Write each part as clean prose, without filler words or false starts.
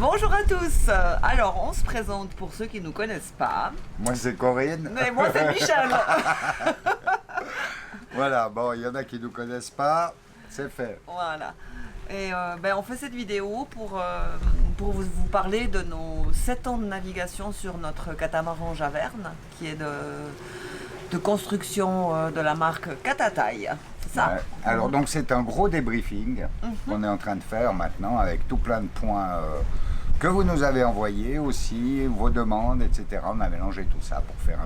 Bonjour à tous. Alors, on se présente pour ceux qui ne nous connaissent pas. Moi, c'est Corinne. Et moi, c'est Michel. Voilà, bon, il y en a qui ne nous connaissent pas, c'est fait. Voilà. Et on fait cette vidéo pour vous parler de nos 7 ans de navigation sur notre catamaran Javerne, qui est de construction de la marque Catataille. C'est ça? Ouais. Alors, donc, c'est un gros débriefing qu'on est en train de faire maintenant avec tout plein de points que vous nous avez envoyés aussi, vos demandes, etc. On a mélangé tout ça pour faire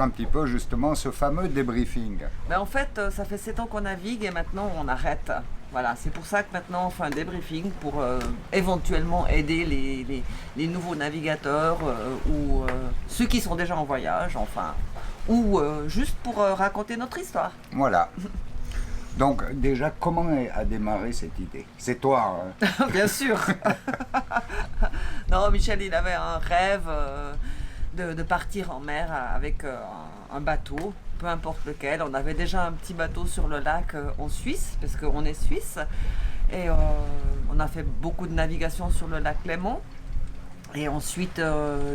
un petit peu justement ce fameux débriefing. Ben en fait, ça fait 7 ans qu'on navigue et maintenant on arrête. Voilà, c'est pour ça que maintenant on fait un débriefing pour éventuellement aider les nouveaux navigateurs ou ceux qui sont déjà en voyage, enfin, ou juste pour raconter notre histoire. Voilà. Donc déjà, comment a démarré cette idée? C'est toi, hein? Bien sûr. Non, Michel, il avait un rêve de partir en mer avec un bateau, peu importe lequel. On avait déjà un petit bateau sur le lac en Suisse, parce qu'on est suisse. Et on a fait beaucoup de navigation sur le lac Léman. Et ensuite,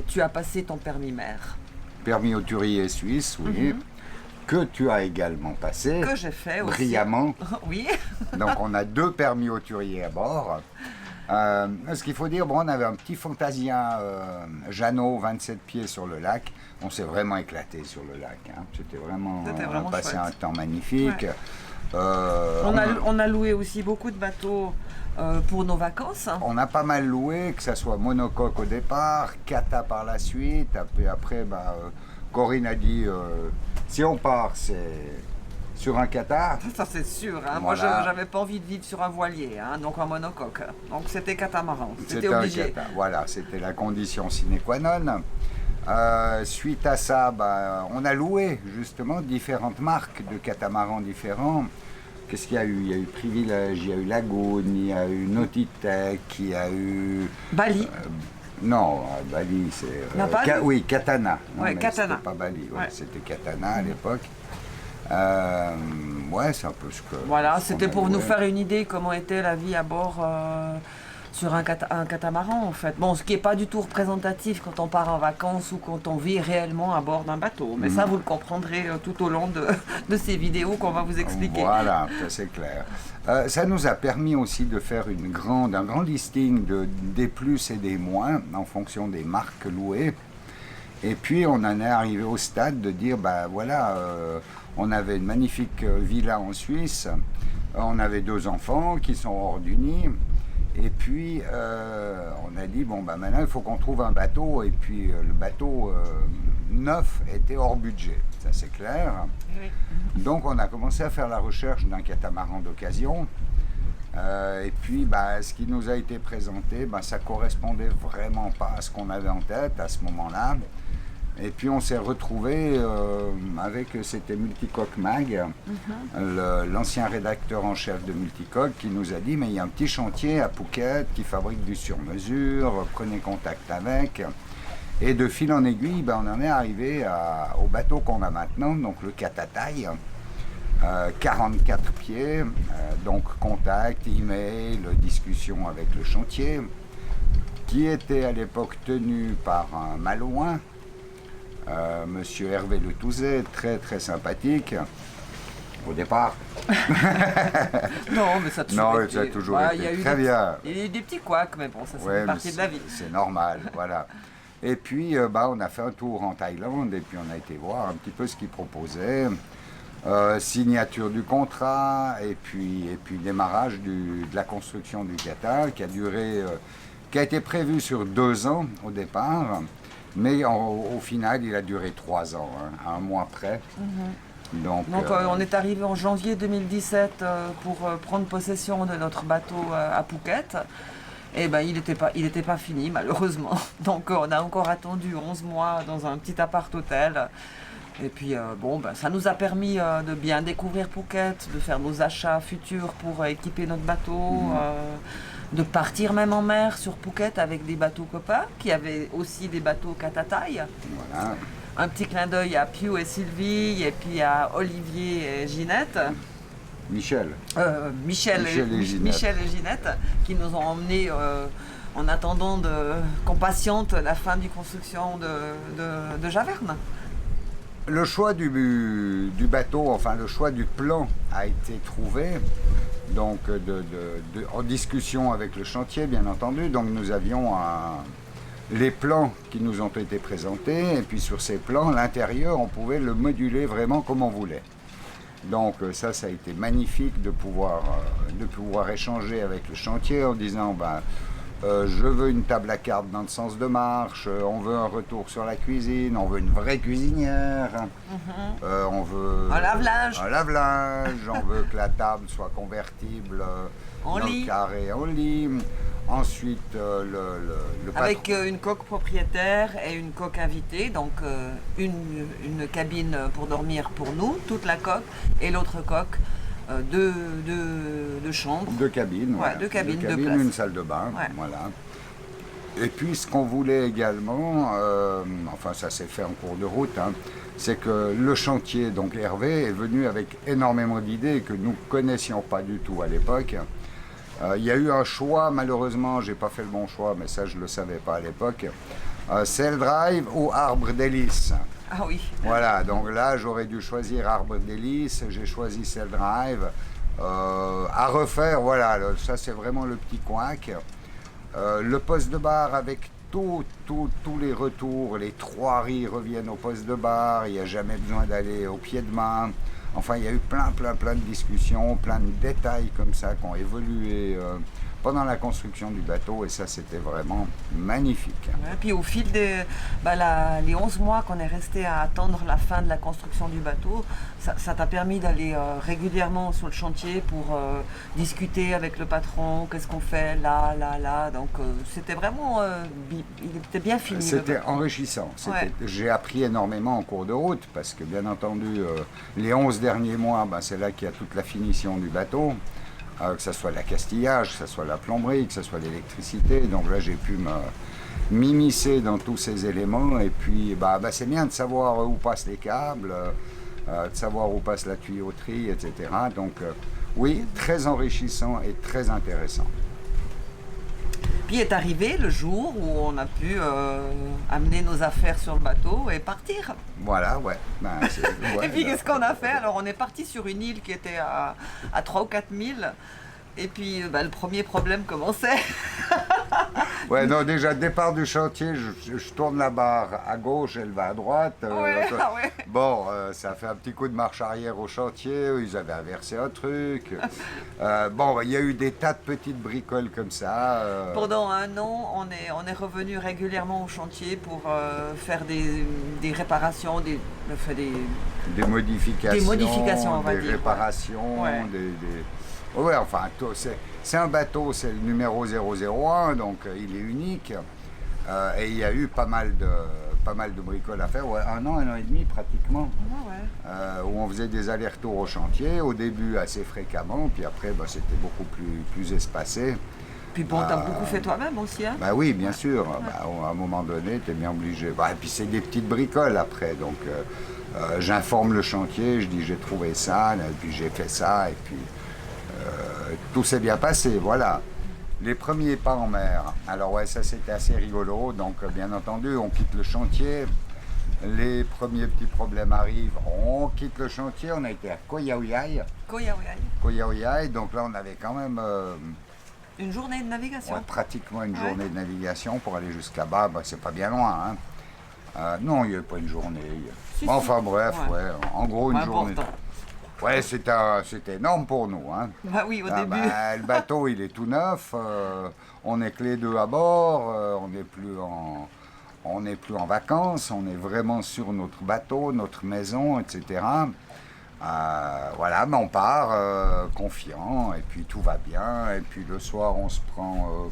tu as passé ton permis mer. Permis hauturier suisse, oui. Que tu as également passé. Que j'ai fait aussi. Brillamment. Oui. Donc on a 2 permis hauturiers à bord. Ce qu'il faut dire, bon, on avait un petit Fantasia Jeannot 27 pieds sur le lac. On s'est vraiment éclaté sur le lac. Hein. C'était vraiment, on a passé chouette. un temps magnifique. Ouais. On a loué aussi beaucoup de bateaux pour nos vacances. On a pas mal loué, que ce soit monocoque au départ, cata par la suite. Après Corinne a dit, si on part, c'est sur un cata. Ça c'est sûr, hein. Voilà. Moi j'avais pas envie de vivre sur un voilier, hein, donc un monocoque. Donc c'était catamaran, c'était obligé. Un cata. Voilà, c'était la condition sine qua non. Suite à ça, on a loué justement différentes marques de catamarans différents. Qu'est-ce qu'il y a eu? Il y a eu Privilège, il y a eu Lagoon, il y a eu Nautitech, il y a eu... Bali. Non, Bali c'est... oui, Katana. Non, ouais, Katana. C'était pas Bali, ouais, Ouais. c'était Katana à l'époque. Ouais, c'est un peu ce que... Voilà, ce c'était qu'on a pour nous loué. faire une idée comment était la vie à bord sur un catamaran en fait. Bon, ce qui n'est pas du tout représentatif quand on part en vacances ou quand on vit réellement à bord d'un bateau. Mais ça, vous le comprendrez tout au long de ces vidéos qu'on va vous expliquer. Voilà, ça c'est clair. Ça nous a permis aussi de faire un grand listing des plus et des moins en fonction des marques louées. Et puis on en est arrivé au stade de dire, on avait une magnifique villa en Suisse, on avait 2 enfants qui sont hors du nid. Et puis, on a dit, maintenant, il faut qu'on trouve un bateau. Et puis, le bateau neuf était hors budget, ça c'est clair. Oui. Donc, on a commencé à faire la recherche d'un catamaran d'occasion. Et puis, ce qui nous a été présenté, ça correspondait vraiment pas à ce qu'on avait en tête à ce moment-là. Et puis on s'est retrouvé c'était Multicoque Mag, l'ancien rédacteur en chef de Multicoque, qui nous a dit, mais il y a un petit chantier à Phuket qui fabrique du sur-mesure, prenez contact avec. Et de fil en aiguille, on en est arrivé au bateau qu'on a maintenant, donc le Catataille, 44 pieds, donc contact, email, discussion avec le chantier, qui était à l'époque tenu par un Malouin, Monsieur Hervé Le Touzet, très très sympathique au départ. Non, mais ça a toujours été, ça a toujours été très bien. Il y a eu des petits couacs, mais bon, ça c'est Ouais, une partie de la vie. C'est normal, voilà. Et puis, on a fait un tour en Thaïlande et puis on a été voir un petit peu ce qu'ils proposaient. Signature du contrat et puis démarrage de la construction du Qatar qui a été prévu sur 2 ans au départ. Mais au final, il a duré 3 ans, à 1 mois près. Donc on est arrivé en janvier 2017 pour prendre possession de notre bateau à Phuket. Et il était pas fini malheureusement. Donc on a encore attendu 11 mois dans un petit appart-hôtel. Et puis ça nous a permis de bien découvrir Phuket, de faire nos achats futurs pour équiper notre bateau. De partir même en mer sur Phuket avec des bateaux copains, qui avaient aussi des bateaux Catataille. Voilà. Un petit clin d'œil à Piu et Sylvie, et puis à Olivier et Ginette. Michel. Michel Ginette. Et Ginette, qui nous ont emmenés en attendant qu'on patiente la fin du construction de Javerne. Le choix du bateau, enfin le choix du plan a été trouvé, donc en discussion avec le chantier bien entendu. Donc nous avions les plans qui nous ont été présentés, et puis sur ces plans, l'intérieur, on pouvait le moduler vraiment comme on voulait. Donc ça a été magnifique de pouvoir échanger avec le chantier en disant je veux une table à cartes dans le sens de marche, on veut un retour sur la cuisine, on veut une vraie cuisinière, on veut un lave-linge, on veut que la table soit convertible en lit. Le carré en lit. Ensuite, le avec une coque propriétaire et une coque invitée, donc une cabine pour dormir pour nous, toute la coque, et l'autre coque, deux chambres. Deux cabines, ouais, deux places. Une salle de bain, ouais. Voilà. Et puis ce qu'on voulait également, enfin ça s'est fait en cours de route, c'est que le chantier, donc Hervé, est venu avec énormément d'idées que nous ne connaissions pas du tout à l'époque. Il y a eu un choix, malheureusement, j'ai pas fait le bon choix, mais ça je ne le savais pas à l'époque. Sail Drive ou Arbre d'Hélice. Ah oui. Voilà, donc là j'aurais dû choisir Arbre d'Hélice, j'ai choisi Sail Drive. À refaire, voilà, ça c'est vraiment le petit couac. Le poste de bar avec tous les retours, les 3 riz reviennent au poste de bar, il n'y a jamais besoin d'aller au pied de main. Enfin, il y a eu plein de discussions, plein de détails comme ça qui ont évolué pendant la construction du bateau, et ça c'était vraiment magnifique. Ouais, puis au fil les 11 mois qu'on est resté à attendre la fin de la construction du bateau, ça t'a permis d'aller régulièrement sur le chantier pour discuter avec le patron, qu'est-ce qu'on fait là, donc c'était vraiment, il était bien fini. C'était enrichissant, ouais. J'ai appris énormément en cours de route, parce que bien entendu, les 11 derniers mois, c'est là qu'il y a toute la finition du bateau. Que ce soit l'accastillage, que ce soit la plomberie, que ce soit l'électricité. Donc là, j'ai pu m'immiscer dans tous ces éléments. Et puis, c'est bien de savoir où passent les câbles, de savoir où passe la tuyauterie, etc. Donc, oui, très enrichissant et très intéressant. Puis est arrivé le jour où on a pu amener nos affaires sur le bateau et partir. Voilà, ouais. Et puis qu'est-ce qu'on a fait? Alors on est parti sur une île qui était à 3 ou 4 000. Et puis le premier problème commençait. Ouais, non, déjà, départ du chantier, je tourne la barre à gauche, elle va à droite. Ouais. Bon, ça fait un petit coup de marche arrière au chantier, ils avaient inversé un truc. Il y a eu des tas de petites bricoles comme ça. Pendant 1 an, on est revenu régulièrement au chantier pour faire des réparations, des modifications, on va dire. Des réparations, ouais. Ouais, enfin, c'est un bateau, c'est le numéro 001, donc il est unique. Et il y a eu pas mal de bricoles à faire, 1 an et demi pratiquement, où on faisait des allers-retours au chantier, au début assez fréquemment, puis après c'était beaucoup plus espacé. Puis bon, t'as beaucoup fait toi-même aussi, hein? Oui, bien sûr, à un moment donné, t'es bien obligé. Et puis c'est des petites bricoles après, donc j'informe le chantier, je dis j'ai trouvé ça, et puis j'ai fait ça, et puis tout s'est bien passé, voilà. Les premiers pas en mer, alors ça c'était assez rigolo, donc bien entendu on quitte le chantier, les premiers petits problèmes arrivent, on quitte le chantier, on a été à Koyaoyai, donc là on avait quand même une journée de navigation. Pratiquement une journée de navigation pour aller jusqu'à bas, c'est pas bien loin. Non, il n'y avait pas une journée. Bref, en gros une journée. Ouais, c'était énorme pour nous. Oui, au début. Le bateau, il est tout neuf. On est que les 2 à bord. On n'est plus en vacances. On est vraiment sur notre bateau, notre maison, etc. On part confiant. Et puis tout va bien. Et puis le soir, on se prend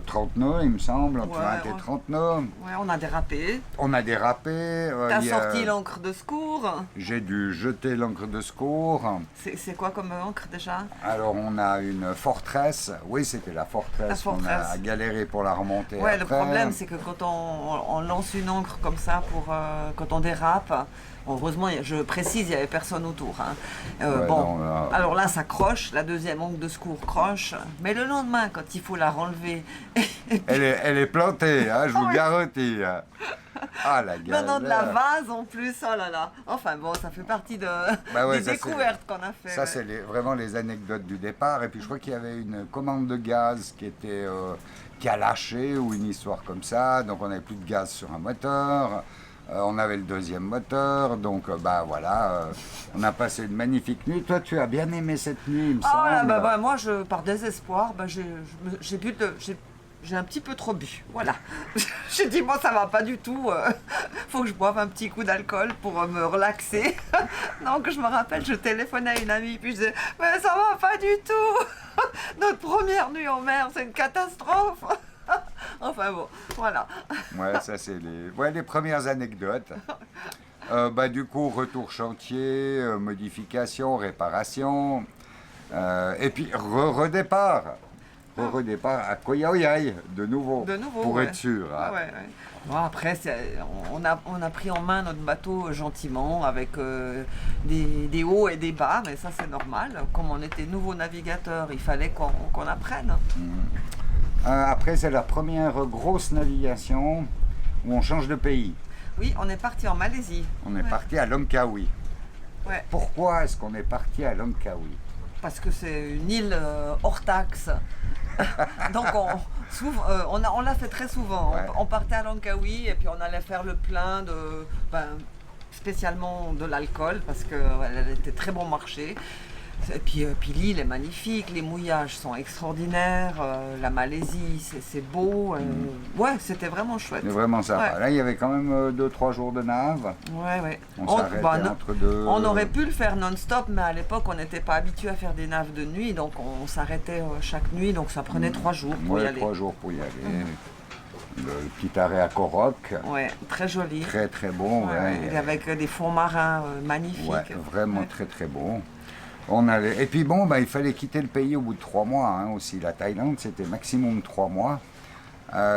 30 nœuds, il me semble, entre Ouais, 20 et ouais. 30 nœuds. Ouais, on a dérapé. On a dérapé. T'as sorti l'ancre de secours. J'ai dû jeter l'ancre de secours. C'est quoi comme encre déjà? Alors on a une forteresse. Oui, c'était la forteresse. La forteresse. On a galéré pour la remonter. Ouais, après. le problème c'est que quand on lance une encre comme ça pour quand on dérape, heureusement je précise il n'y avait personne autour. Hein. Ouais, bon, non, là- alors là ça croche, la deuxième encre de secours croche, mais le lendemain quand il faut la renlever, Elle est plantée, hein, je vous garantis. Ah la non galère. de la vase en plus, oh là là. Enfin bon, ça fait partie Bah ouais, des ça, découvertes qu'on a fait. Ça, ouais. c'est vraiment les anecdotes du départ. Et puis, je crois qu'il y avait une commande de gaz qui a lâché ou une histoire comme ça. Donc, on n'avait plus de gaz sur un moteur. On avait le deuxième moteur. Donc, bah voilà, on a passé une magnifique nuit. Toi, tu as bien aimé cette nuit, il me Ah voilà, semble. bah, moi par désespoir, j'ai un petit peu trop bu, voilà. J'ai dit, bon, ça va pas du tout, faut que je boive un petit coup d'alcool pour me relaxer. Donc, je me rappelle, je téléphonais à une amie, puis je disais, mais ça va pas du tout. Notre première nuit en mer, c'est une catastrophe. Enfin bon, voilà. Ouais, ça, c'est les premières anecdotes. Bah, du coup, retour chantier, modification, réparation. Et puis, redépart. Redépart à Koyaoyai, de nouveau. De nouveau, pour ouais. être sûr. Hein. Ouais, ouais. Bon, après, on a pris en main notre bateau gentiment, avec des hauts et des bas, mais ça c'est normal. Comme on était nouveau navigateur, il fallait qu'on apprenne. Après, c'est la première grosse navigation où on change de pays. Oui, on est parti en Malaisie. On est Ouais. parti à Langkawi. Ouais, Pourquoi est-ce qu'on est parti à Langkawi? parce que c'est une île hors taxe. Donc on l'a fait très souvent. Ouais. On partait à Langkawi et puis on allait faire le plein spécialement de l'alcool parce qu'elle était très bon marché. Et puis l'île est magnifique, les mouillages sont extraordinaires, la Malaisie c'est beau. Ouais, c'était vraiment chouette. C'est vraiment sympa. Ouais. Là, il y avait quand même 2-3 jours de nave. Ouais, ouais. On s'arrêtait entre deux. On aurait pu le faire non-stop, mais à l'époque, on n'était pas habitué à faire des naves de nuit, donc on s'arrêtait chaque nuit, donc ça prenait 3 jours pour y Ouais, aller. 3 jours pour y aller. Le petit arrêt à Korok, Ouais, très joli. très très bon. Ouais, ouais. ouais, avec des fonds marins magnifiques. Ouais, vraiment Ouais. très très bon. On allait... Et puis bon, bah, il fallait quitter le pays au bout de 3 mois hein, aussi. La Thaïlande, c'était maximum 3 mois.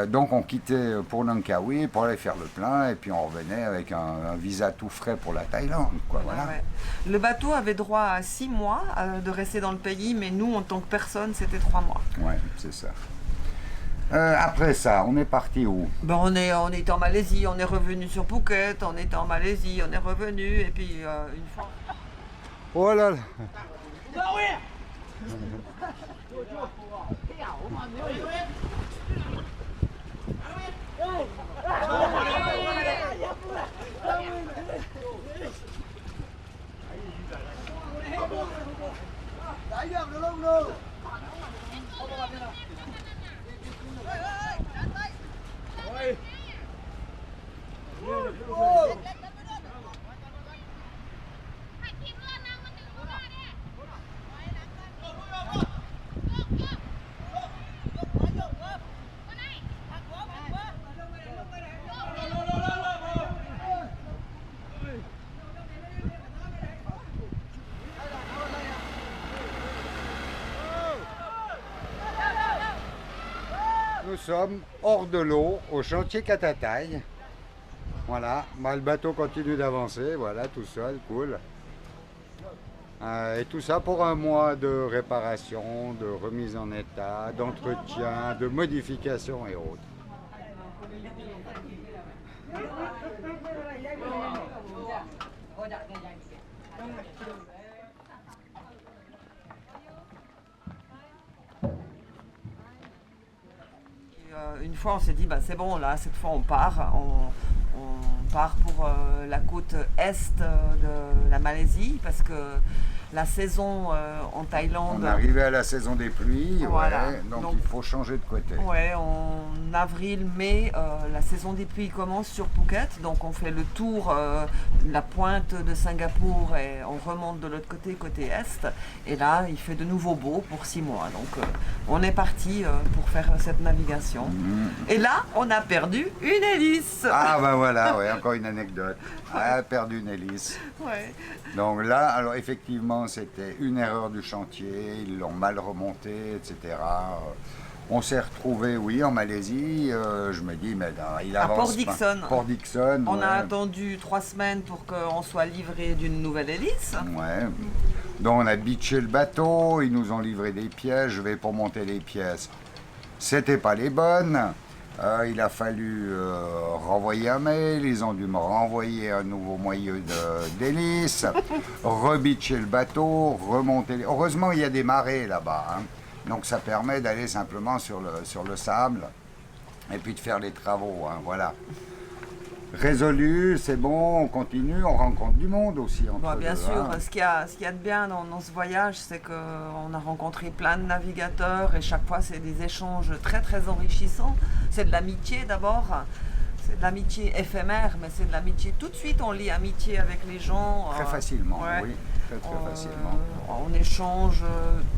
Donc on quittait pour Langkawi pour aller faire le plein et puis on revenait avec un visa tout frais pour la Thaïlande. Quoi, voilà. Ouais. Le bateau avait droit à 6 mois de rester dans le pays, mais nous, en tant que personne, c'était 3 mois. Ouais, c'est ça. Après ça, on est parti où? Ben, on était en Malaisie, on est revenu sur Phuket, on était en Malaisie, on est revenu, et puis une fois... Oh là là! Nous sommes hors de l'eau, au chantier Catataï. Voilà, bah, le bateau continue d'avancer, voilà, tout seul, cool. Et tout ça pour un mois de réparation, de remise en état, d'entretien, de modification et autres. Une fois, on s'est dit, bah, c'est bon, là, cette fois, on part. On part pour la côte est de la Malaisie parce que la saison en Thaïlande. On arrivait à la saison des pluies, Voilà. ouais, donc il faut changer de côté. Ouais, en avril, mai, la saison des pluies commence sur Phuket, donc on fait le tour de la pointe de Singapour et on remonte de l'autre côté est, et là il fait de nouveau beau pour 6 mois, donc on est parti pour faire cette navigation. Et là, on a perdu une hélice. Ah ben voilà, ouais, encore une anecdote. Ah, perdu une hélice. Ouais. Donc là, alors effectivement, c'était une erreur du chantier, ils l'ont mal remonté, etc. On s'est retrouvé, oui, en Malaisie. Je me dis, mais non, il À avance. Port Dickson. Port Dickson. On ouais. a attendu 3 semaines pour qu'on soit livré d'une nouvelle hélice. Ouais. Donc on a bitché le bateau, ils nous ont livré des pièces, je vais pour monter les pièces. C'était pas les bonnes. Il a fallu renvoyer un mail, ils ont dû me renvoyer un nouveau moyeu d'hélice, rebitcher le bateau, remonter. Heureusement, il y a des marées là-bas, hein. Donc ça permet d'aller simplement sur le sable et puis de faire les travaux, hein, voilà. Résolu, c'est bon, on continue, on rencontre du monde aussi. Entre Bien deux, sûr, hein. ce qu'il y a de bien dans ce voyage, c'est qu'on a rencontré plein de navigateurs et chaque fois c'est des échanges très très enrichissants. C'est de l'amitié d'abord, c'est de l'amitié éphémère, mais c'est de l'amitié. Tout de suite on lie amitié avec les gens. Très facilement, ouais. oui, très facilement. On échange,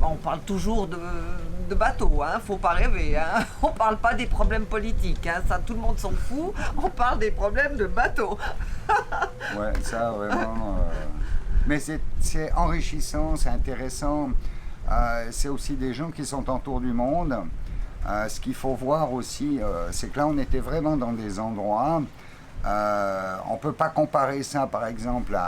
on parle toujours de bateau, hein, faut pas rêver. Hein. On parle pas des problèmes politiques, hein, ça tout le monde s'en fout. On parle des problèmes de bateau. Ouais, ça vraiment. Mais c'est enrichissant, c'est intéressant. C'est aussi des gens qui sont en tour du monde. Ce qu'il faut voir aussi, c'est que là on était vraiment dans des endroits. On ne peut pas comparer ça par exemple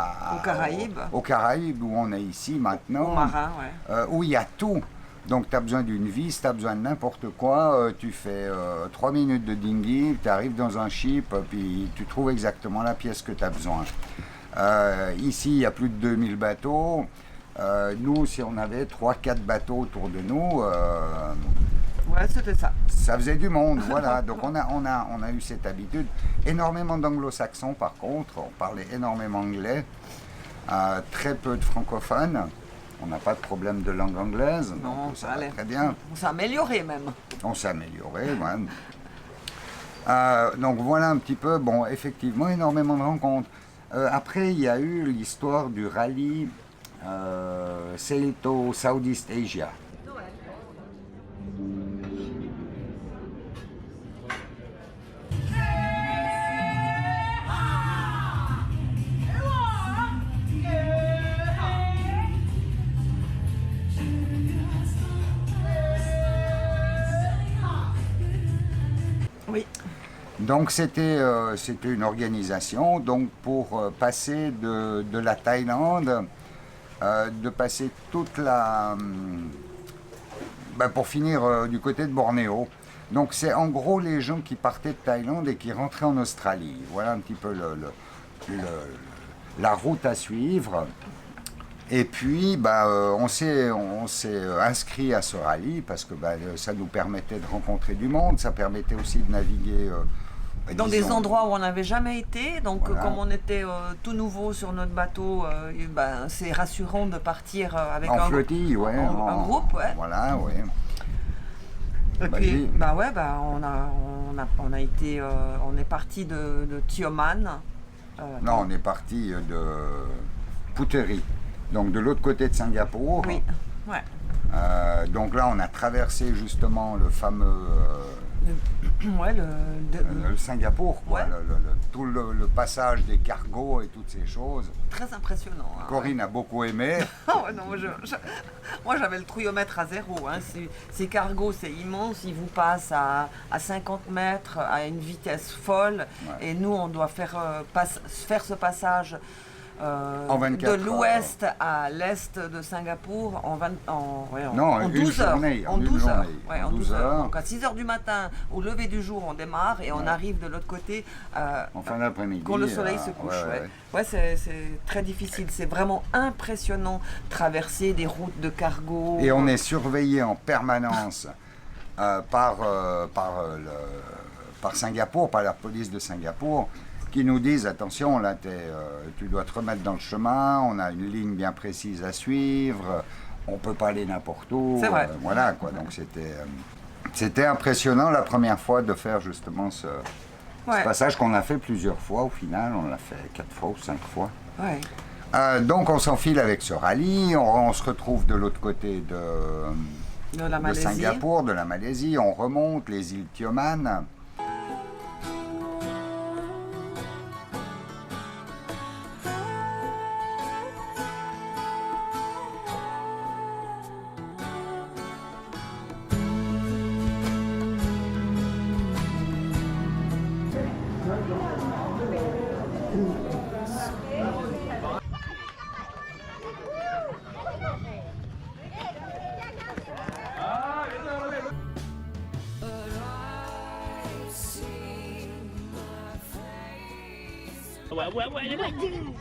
aux Caraïbes où on est ici maintenant. Au marin, ouais. Où il y a tout. Donc tu as besoin d'une vis, tu as besoin de n'importe quoi, tu fais 3 minutes de dinghy, tu arrives dans un ship, puis tu trouves exactement la pièce que tu as besoin. Ici, il y a plus de 2000 bateaux. Nous, si on avait 3-4 bateaux autour de nous, ouais, c'était ça. ça faisait du monde, voilà. Donc on a eu cette habitude. Énormément d'anglo-saxons par contre, on parlait énormément anglais, très peu de francophones. On n'a pas de problème de langue anglaise, Non, donc ça va très bien. On s'est amélioré même. On s'est amélioré, ouais. Donc voilà un petit peu, bon, effectivement, énormément de rencontres. Après, il y a eu l'histoire du rallye Seito Southeast Asia. Oui. Donc c'était une organisation donc pour passer de la Thaïlande, de passer toute la... pour finir du côté de Bornéo. Donc c'est en gros les gens qui partaient de Thaïlande et qui rentraient en Australie. Voilà un petit peu la route à suivre. Et puis, on s'est inscrit à ce rallye parce que ça nous permettait de rencontrer du monde, ça permettait aussi de naviguer dans des endroits où on n'avait jamais été. Donc, voilà. comme on était tout nouveau sur notre bateau, c'est rassurant de partir avec en flottille, ouais, un groupe. Ouais. Voilà, ouais. Et puis, on a été, on est parti de Tioman. Non, on est parti de Puteri. Donc de l'autre côté de Singapour. Oui, ouais. Donc là, on a traversé justement le fameux le Singapour, quoi, ouais. tout le passage des cargos et toutes ces choses. Très impressionnant. Hein, Corinne a beaucoup aimé. Non, moi j'avais le trouillomètre à 0. Hein. Ces cargos, c'est immense, ils vous passent à 50 mètres à une vitesse folle. Ouais. Et nous, on doit faire ce passage de l'ouest à l'est de Singapour en 12 heures. En 12 heures. Ouais, en 12 heures. Donc à 6 heures du matin, au lever du jour, on démarre et on arrive de l'autre côté en fin d'après-midi. Quand le soleil se couche. Ouais, c'est très difficile. C'est vraiment impressionnant traverser des routes de cargo. Et on est surveillé en permanence par Singapour, par la police de Singapour. qui nous disent attention, là tu dois te remettre dans le chemin, on a une ligne bien précise à suivre, on peut pas aller n'importe où. C'est vrai. Voilà quoi, donc c'était impressionnant la première fois de faire justement ce passage qu'on a fait plusieurs fois au final, on l'a fait 4 fois ou 5 fois. Ouais. Donc on s'enfile avec ce rallye, on se retrouve de l'autre côté de Singapour, de la Malaisie, on remonte les îles Tioman.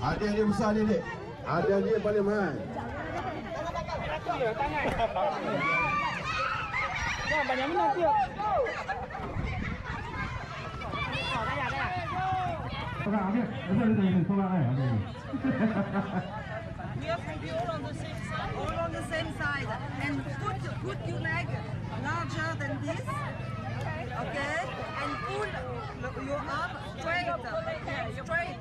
Hati-hati besar ni, Dek. Hati-hati paling mahal. Banyak minat dia. We have to be all on the same side. All on the same side. And put your leg larger than this. Okay? And pull your arm straight. Straight.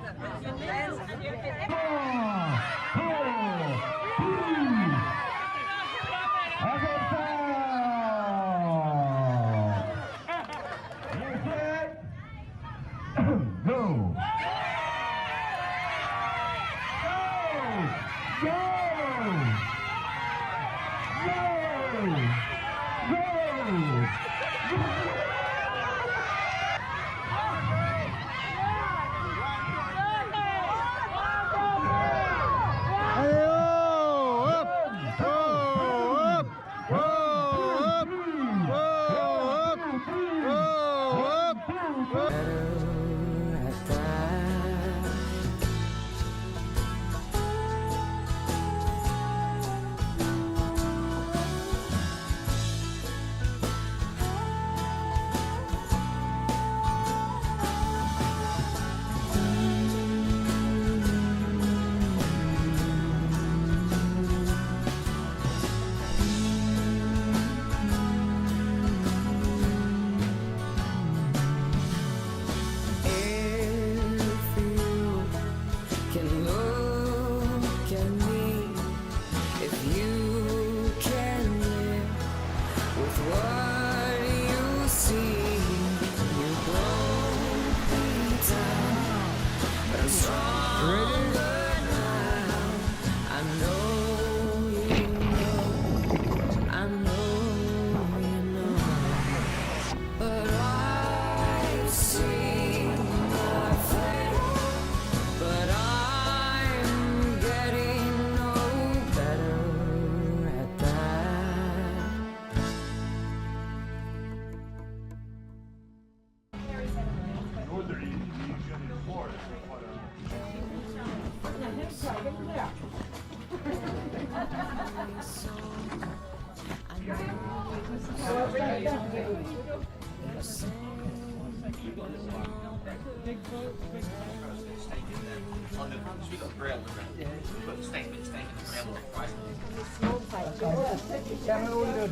Go!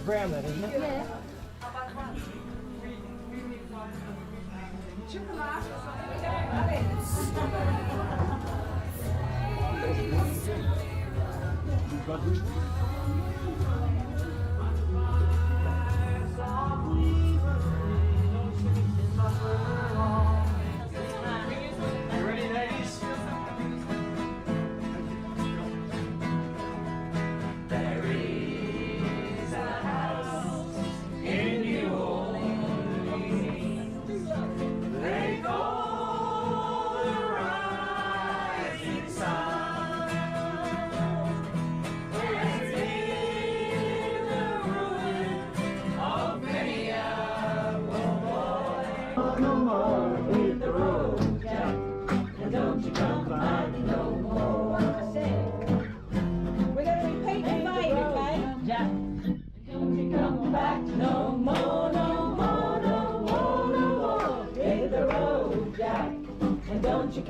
Brown that, isn't it? Yeah.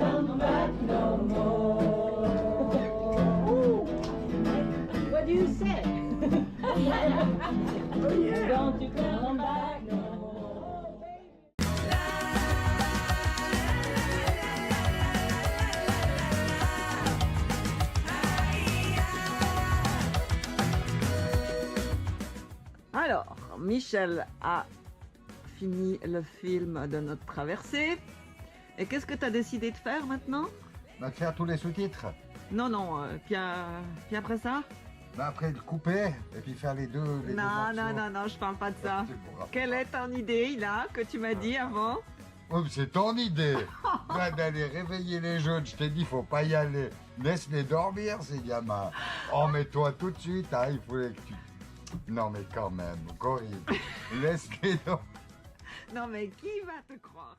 come back no more. What do you say? Don't you come back no more. Alors, Michel a fini le film de notre traversée. Et qu'est-ce que tu as décidé de faire maintenant? Bah, de faire tous les sous-titres. Non, non, puis après ça? Bah, après de couper et puis faire les deux. Non, non, non, non, je parle pas de ça. Quelle est ton idée là que tu m'as dit avant? Oh, c'est ton idée. Bah, d'aller réveiller les jeunes. Je t'ai dit, faut pas y aller. Laisse-les dormir, ces gamins. Oh, mais toi, tout de suite, hein, il fallait que tu... Non, mais quand même, horrible. Laisse-les dormir. Non mais qui va te croire?